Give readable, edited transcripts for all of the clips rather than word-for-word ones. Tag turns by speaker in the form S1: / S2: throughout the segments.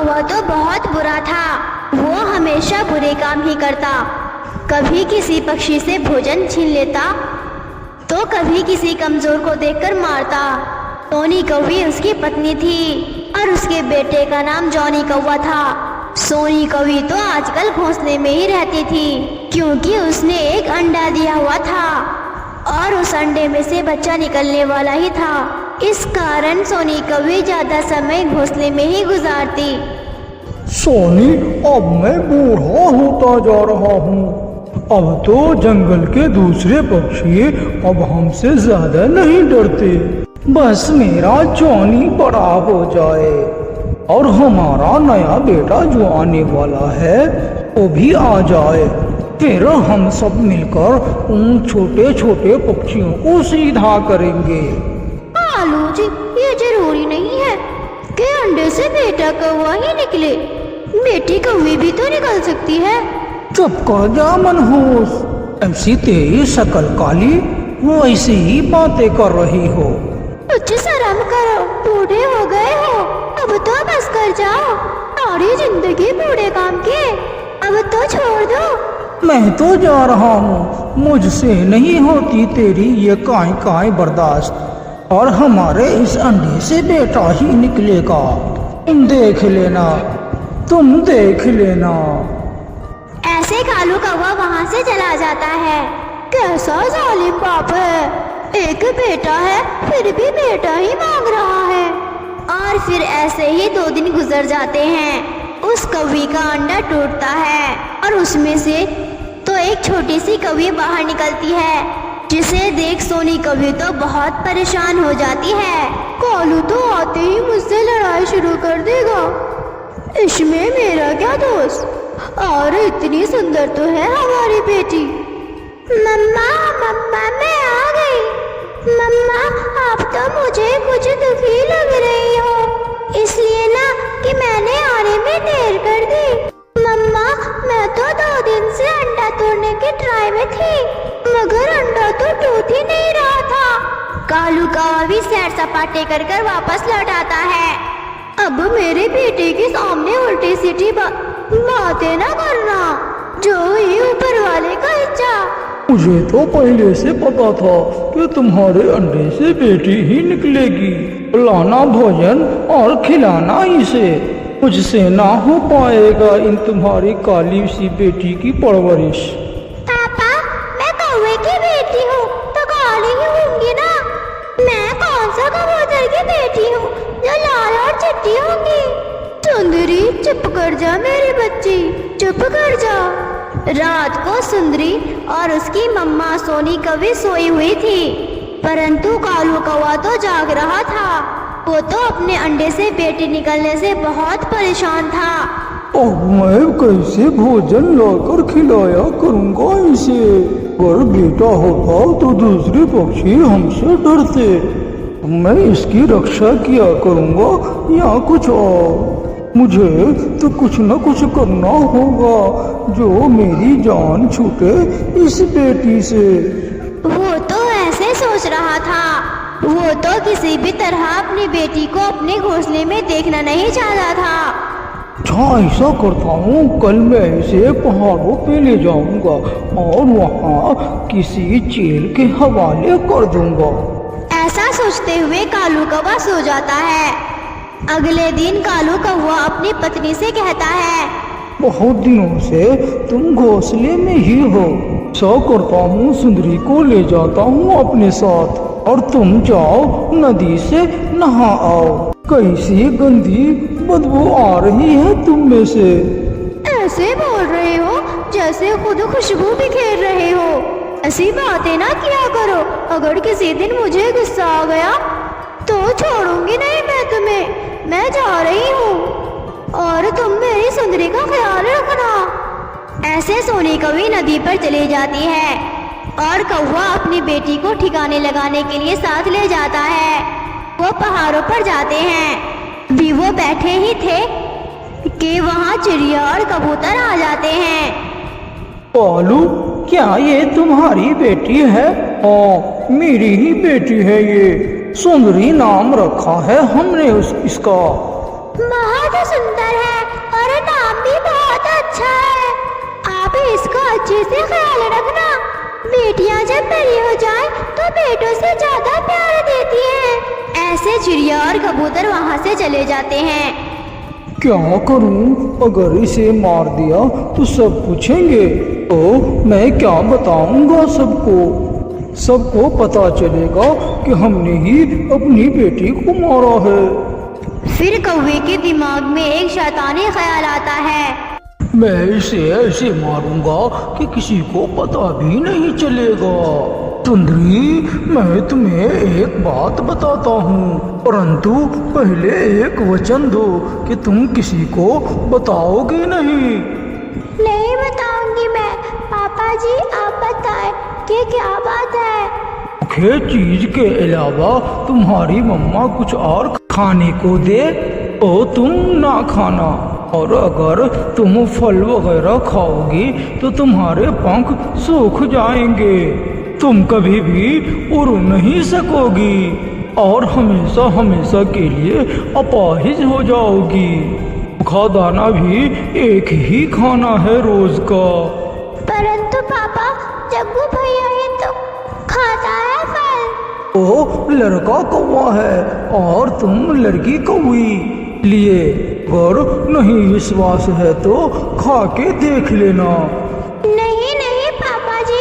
S1: कौवा तो बहुत बुरा था। वो हमेशा बुरे काम ही करता। कभी किसी पक्षी से भोजन छीन लेता तो कभी किसी कमजोर को देखकर मारता। सोनी कौवी उसकी पत्नी थी और उसके बेटे का नाम जॉनी कौवा था। सोनी कौवी तो आजकल घोंसले में ही रहती थी क्योंकि उसने एक अंडा दिया हुआ था और उस अंडे में से बच्चा निकलने वाला ही था। इस कारण सोनी कौवी ज्यादा समय घोंसले में ही गुजारती।
S2: सोनी, अब मैं बूढ़ा होता जा रहा हूँ। अब तो जंगल के दूसरे पक्षी अब हमसे ज्यादा नहीं डरते। बस मेरा जॉनी बड़ा हो जाए और हमारा नया बेटा जो आने वाला है वो भी आ जाए, फिर हम सब मिलकर उन छोटे छोटे पक्षियों को सीधा करेंगे।
S1: आलू जी, ये जरूरी नहीं है कि अंडे से बेटा कौवा ही निकले। बेटी कौवी भी तो निकल सकती है।
S2: चुप कर जा मनहूस, ऐसी तेरी शक्ल काली, वो ऐसी ही बातें कर रही हो।
S1: कुछ शर्म करो, बूढ़े हो गए हो, अब तो बस कर जाओ। सारी जिंदगी बूढ़े काम किए, अब तो छोड़ दो।
S2: मैं तो जा रहा हूँ, मुझसे नहीं होती तेरी ये काई बर्दाश्त और हमारे इस अंडे से बेटा ही निकलेगा। तुम देख लेना, तुम देख लेना।
S1: ऐसे कालू कौवा वहाँ से चला जाता है। कैसा जालिम बाप है, एक बेटा है फिर भी बेटा ही मांग रहा है। और फिर ऐसे ही 2 दिन गुजर जाते हैं। उस कौवी का अंडा टूटता है और उसमें से तो एक छोटी सी कौवी बाहर निकलती है, जिसे देख सोनी कौवी तो बहुत परेशान हो जाती है। कालू तो आते ही मुझसे लड़ाई शुरू कर देगा। इसमें मेरा क्या दोस्त, और इतनी सुंदर तो है हमारी बेटी। मम्मा मम्मा मैं आ गई। मम्मा आप तो मुझे कुछ दुखी लग रही हो, इसलिए ना कि मैंने आने में देर कर दी। मम्मा मैं तो 2 दिन से अंडा तोड़ने की ट्राई में थी, मगर अंडा तो टूट ही नहीं रहा था। कालू कौवा भी सैर सपाटे कर कर वापस लौट आता है। अब मेरे बेटे के सामने उल्टी सीधी बातें ना करना, जो ही ऊपर वाले का इच्छा।
S2: मुझे तो पहले से पता था कि तुम्हारे अंडे से बेटी ही निकलेगी। लाना भोजन और खिलाना इसे, मुझसे ना हो पाएगा इन तुम्हारी काली सी बेटी की परवरिश।
S1: पापा मैं कौवे की बेटी हूँ तो काली ही होंगी ना। मैं कौन सा कबूतर की बेटी हूँ जो लाल और चिट्टी होंगी। सुंदरी चुप कर जा मेरी बच्ची, चुप कर जा। रात को सुंदरी और उसकी मम्मा सोनी कौवी सोई हुई थी, परंतु कालू कौवा तो जाग रहा था। वो तो अपने अंडे से बेटी निकलने से बहुत परेशान था।
S2: अब मैं कैसे भोजन लाकर खिलाया करूँगा इसे। अगर बेटा होता तो दूसरे पक्षी हमसे डरते। मैं इसकी रक्षा किया करूँगा या कुछ और। मुझे तो कुछ न कुछ करना होगा जो मेरी जान छूटे इस बेटी से।
S1: वो तो ऐसे सोच रहा था। वो तो किसी भी तरह अपनी बेटी को अपने घोंसले में देखना नहीं चाहता था।
S2: अच्छा ऐसा करता हूँ, कल मैं इसे पहाड़ों पे ले जाऊंगा और वहाँ किसी चील के हवाले कर दूंगा।
S1: ऐसा सोचते हुए कालू कौवा सो जाता है। अगले दिन कालू कौवा अपनी पत्नी से कहता है,
S2: बहुत दिनों से तुम घोंसले में ही हो। ऐसा करता हूँ, सुंदरी को ले जाता हूँ अपने साथ और तुम जाओ नदी से नहा आओ। कैसी गंदी बदबू आ रही है तुम में से।
S1: ऐसे बोल रहे हो जैसे खुद खुशबू बिखेर रहे हो। ऐसी बातें ना किया करो। अगर किसी दिन मुझे गुस्सा आ गया तो छोड़ूंगी नहीं मैं तुम्हें। मैं जा रही हूँ और तुम मेरी सुंदरी का ख्याल रखना। ऐसे सोनी कौवी नदी पर चली जाती है और कौवा अपनी बेटी को ठिकाने लगाने के लिए साथ ले जाता है। वो पहाड़ों पर जाते हैं। भी वो बैठे ही थे कि वहाँ चिड़िया और कबूतर आ जाते हैं।
S2: कालू, क्या ये तुम्हारी बेटी है? हाँ, मेरी ही बेटी है ये। सुंदरी नाम रखा है हमने इसका।
S1: बहुत सुंदर है। भी बहुत अच्छा है। आप इसका अच्छे से ख्याल रखना। बेटियां जब बड़ी हो जाए तो बेटों से ज्यादा प्यार देती हैं। ऐसे चिड़िया और कबूतर वहाँ से चले जाते हैं।
S2: क्या करूं? अगर इसे मार दिया तो सब पूछेंगे, तो मैं क्या बताऊंगा सबको? सबको पता चलेगा कि हमने ही अपनी बेटी को मारा है।
S1: फिर कौवे के दिमाग में एक शैतानी ख्याल आता है।
S2: मैं इसे ऐसे मारूंगा कि किसी को पता भी नहीं चलेगा। सुंदरी, मैं तुम्हें एक बात बताता हूँ, परंतु पहले एक वचन दो कि तुम किसी को बताओगे नहीं।
S1: नहीं बताऊंगी मैं। पापा जी आप बताएं कि क्या बात है।
S2: भूखे चीज के अलावा तुम्हारी मम्मा कुछ और खाने को दे तो तुम ना खाना, और अगर तुम फल वगैरह खाओगी तो तुम्हारे पंख सूख जाएंगे। तुम कभी भी उड़ नहीं सकोगी और हमेशा हमेशा के लिए अपाहिज हो जाओगी। भूखा दाना भी एक ही खाना है रोज का।
S1: परंतु पापा जग्गू भैया ही तो खाता है फल।
S2: वो लड़का कौवा है और तुम लड़की कौवी। लिए अगर नहीं विश्वास है तो खा के देख लेना।
S1: नहीं नहीं पापा जी,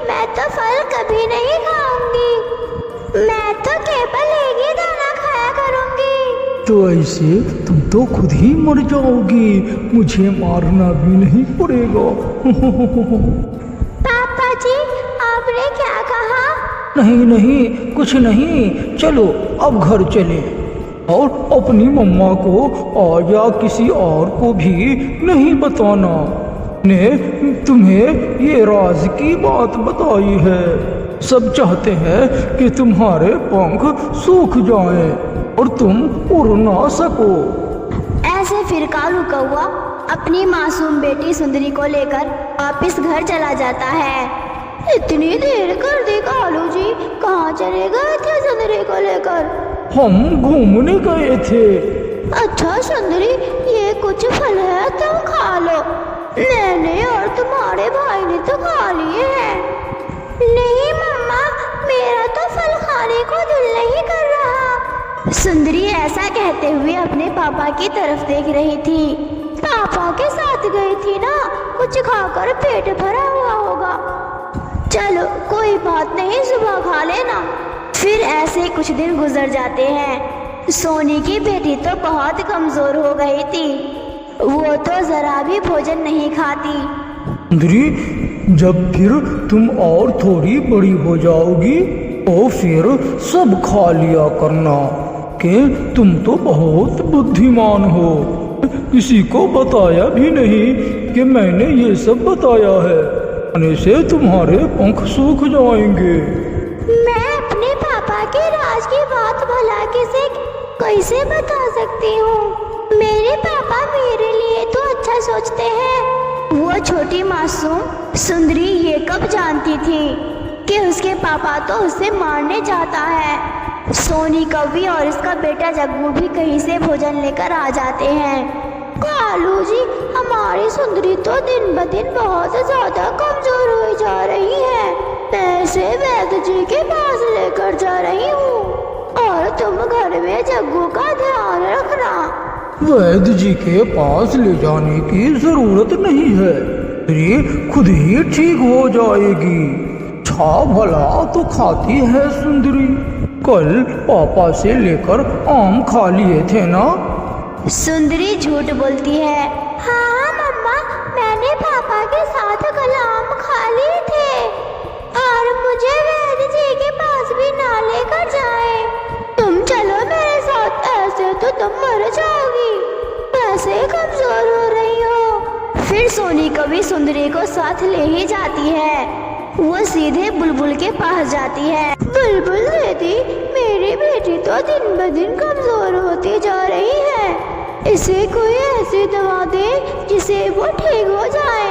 S1: मैं तो फल कभी नहीं खाऊंगी। मैं तो केवल एक ही दाना खाया करूंगी।
S2: तो ऐसे तुम तो खुद ही मर जाओगी, मुझे मारना भी नहीं पड़ेगा।
S1: पापा जी आपने क्या कहा?
S2: नहीं नहीं, कुछ नहीं, चलो अब घर चले और अपनी मम्मा को और या किसी और को भी नहीं बताना। ने तुम्हें ये राज की बात बताई है। सब चाहते हैं कि तुम्हारे पंख सूख जाएं और तुम उड़ ना सको।
S1: ऐसे फिर कालू कौवा अपनी मासूम बेटी सुंदरी को लेकर वापिस घर चला जाता है। इतनी देर कर दी कालू जी, कहाँ चले गए थे सुंदरी को लेकर?
S2: हम घूमने गए थे।
S1: अच्छा सुंदरी, ये कुछ फल है तुम खा लो। मैंने और तुम्हारे भाई ने तो खा लिए हैं। नहीं मम्मा, मेरा तो फल खाने को दिल नहीं कर रहा। सुंदरी ऐसा कहते हुए अपने पापा की तरफ देख रही थी। पापा के साथ गई थी ना, कुछ खाकर पेट भरा हुआ होगा। चलो कोई बात नहीं, सुबह खा लेना। फिर ऐसे कुछ दिन गुजर जाते हैं। सोनी की बेटी तो बहुत कमजोर हो गई थी। वो तो जरा भी भोजन नहीं खाती।
S2: सुंदरी, जब फिर तुम और थोड़ी बड़ी हो जाओगी तो फिर सब खा लिया करना, कि तुम तो बहुत बुद्धिमान हो। किसी को बताया भी नहीं कि मैंने ये सब बताया है। खाने से तुम्हारे पंख सूख जाएंगे।
S1: मैं अपने पापा के राज की बात भला किसे कैसे बता सकती हूँ? मेरे पापा मेरे लिए तो अच्छा सोचते हैं। वो छोटी मासूम सुंदरी ये कब जानती थी कि उसके पापा तो उसे मारने जाता है। सोनी कौवी और इसका बेटा जग्गू भी कहीं से भोजन लेकर आ जाते हैं। कालू जी, हमारी सुंदरी तो दिन ब दिन बहुत ज्यादा कमजोर हो जा रही है। मैं इसे वैद्य जी के पास लेकर जा रही हूँ और तुम घर में जग्गू का ध्यान रखना।
S2: वैद्य जी के पास ले जाने की जरूरत नहीं है, ये खुद ही ठीक हो जाएगी। छा भला तो खाती है सुंदरी। कल पापा से लेकर आम खा लिए थे ना?
S1: सुंदरी झूठ बोलती है। हाँ मम्मा, मैंने पापा के साथ कल आम खा लिए थे और मुझे वैद्य जी के पास भी ना लेकर जाए। तुम चलो मेरे साथ, ऐसे तो तुम मर जाओगी, ऐसे कमजोर हो रही हो। फिर सोनी कभी सुंदरी को साथ ले ही जाती है। वो सीधे बुलबुल के पास जाती है। बुलबुल दीदी, मेरी बेटी तो दिन ब दिन कमजोर होती जा रही है। इसे कोई ऐसी दवा दे जिसे वो ठीक हो जाए।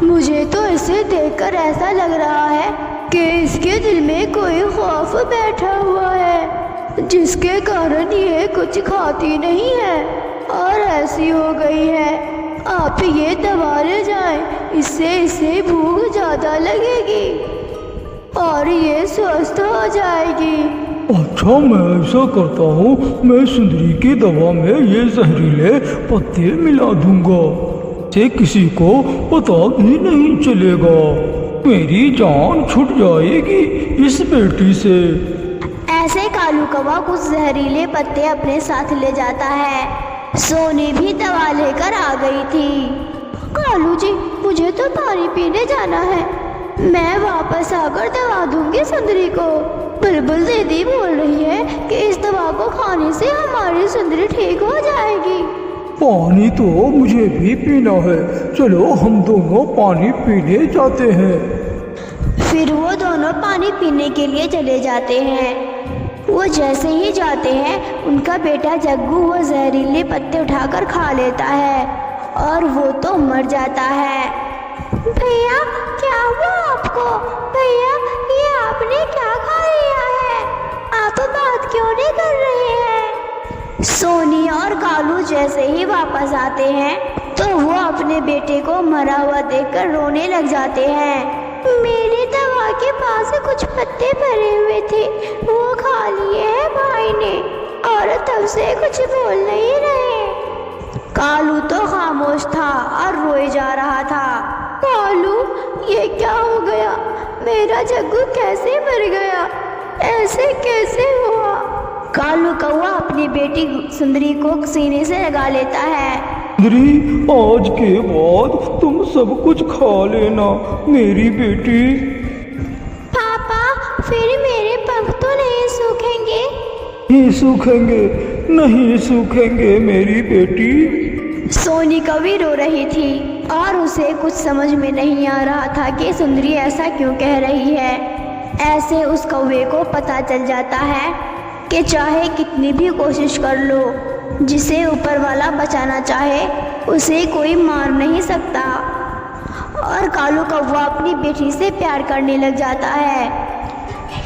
S1: मुझे तो इसे देखकर ऐसा लग रहा है कि इसके दिल में कोई खौफ बैठा हुआ है, जिसके कारण ये कुछ खाती नहीं है और ऐसी हो गई है। आप ये दवा ले जाएं, इससे इसे भूख ज़्यादा लगेगी और ये स्वस्थ हो जाएगी।
S2: अच्छा, मैं ऐसा करता हूँ, मैं सुंदरी की दवा में ये जहरीले पत्ते मिला दूंगा, से किसी को पता भी नहीं चलेगा। मेरी जान छूट जाएगी इस बेटी से।
S1: ऐसे कालू कौवा कुछ जहरीले पत्ते अपने साथ ले जाता है। सोनी भी दवा लेकर आ गई थी। कालू जी, मुझे तो पानी पीने जाना है, मैं वापस आकर दवा दूंगी सुंदरी को। बुलबुल दीदी बोल रही है कि इस दवा को खाने से हमारी सुंदरी ठीक हो जाएगी।
S2: पानी तो मुझे भी पीना है, चलो हम दोनों पानी पीने जाते हैं।
S1: फिर वो दोनों पानी पीने के लिए चले जाते हैं। वो जैसे ही जाते हैं, उनका बेटा जग्गू वो जहरीले पत्ते उठाकर खा लेता है और वो तो मर जाता है। भैया, क्या हुआ आपको? भैया, ये आपने क्या खा लिया है? आप बात क्यों नहीं कर रहे हैं? सोनी और कालू जैसे ही वापस आते हैं तो वो अपने बेटे को मरा हुआ देखकर रोने लग जाते हैं। मेरी दवा के पास कुछ पत्ते भरे हुए थे, वो खा लिए हैं भाई ने और तब से कुछ बोल नहीं रहे। कालू तो खामोश था और रोए जा रहा था। कालू, ये क्या हो गया? मेरा जग्गू कैसे मर गया? ऐसे कैसे हुआ? कालू कौवा अपनी बेटी सुंदरी को सीने से लगा लेता है।
S2: सुंदरी, आज के बाद तुम सब कुछ खा लेना मेरी बेटी।
S1: पापा, फिर मेरे पंख तो नहीं सूखेंगे?
S2: नहीं सूखेंगे, नहीं सूखेंगे मेरी बेटी।
S1: सोनी कभी रो रही थी और उसे कुछ समझ में नहीं आ रहा था कि सुंदरी ऐसा क्यों कह रही है। ऐसे उस कौवे को पता चल जाता है कि चाहे कितनी भी कोशिश कर लो, जिसे ऊपर वाला बचाना चाहे उसे कोई मार नहीं सकता। और कालू कौवा अपनी बेटी से प्यार करने लग जाता है।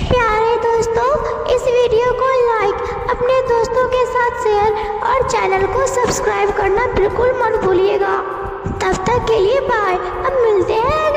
S1: प्यारे दोस्तों, इस वीडियो को लाइक, अपने दोस्तों के साथ शेयर और चैनल को सब्सक्राइब करना बिल्कुल मत भूलिएगा। तब तक के लिए बाय, अब मिलते हैं।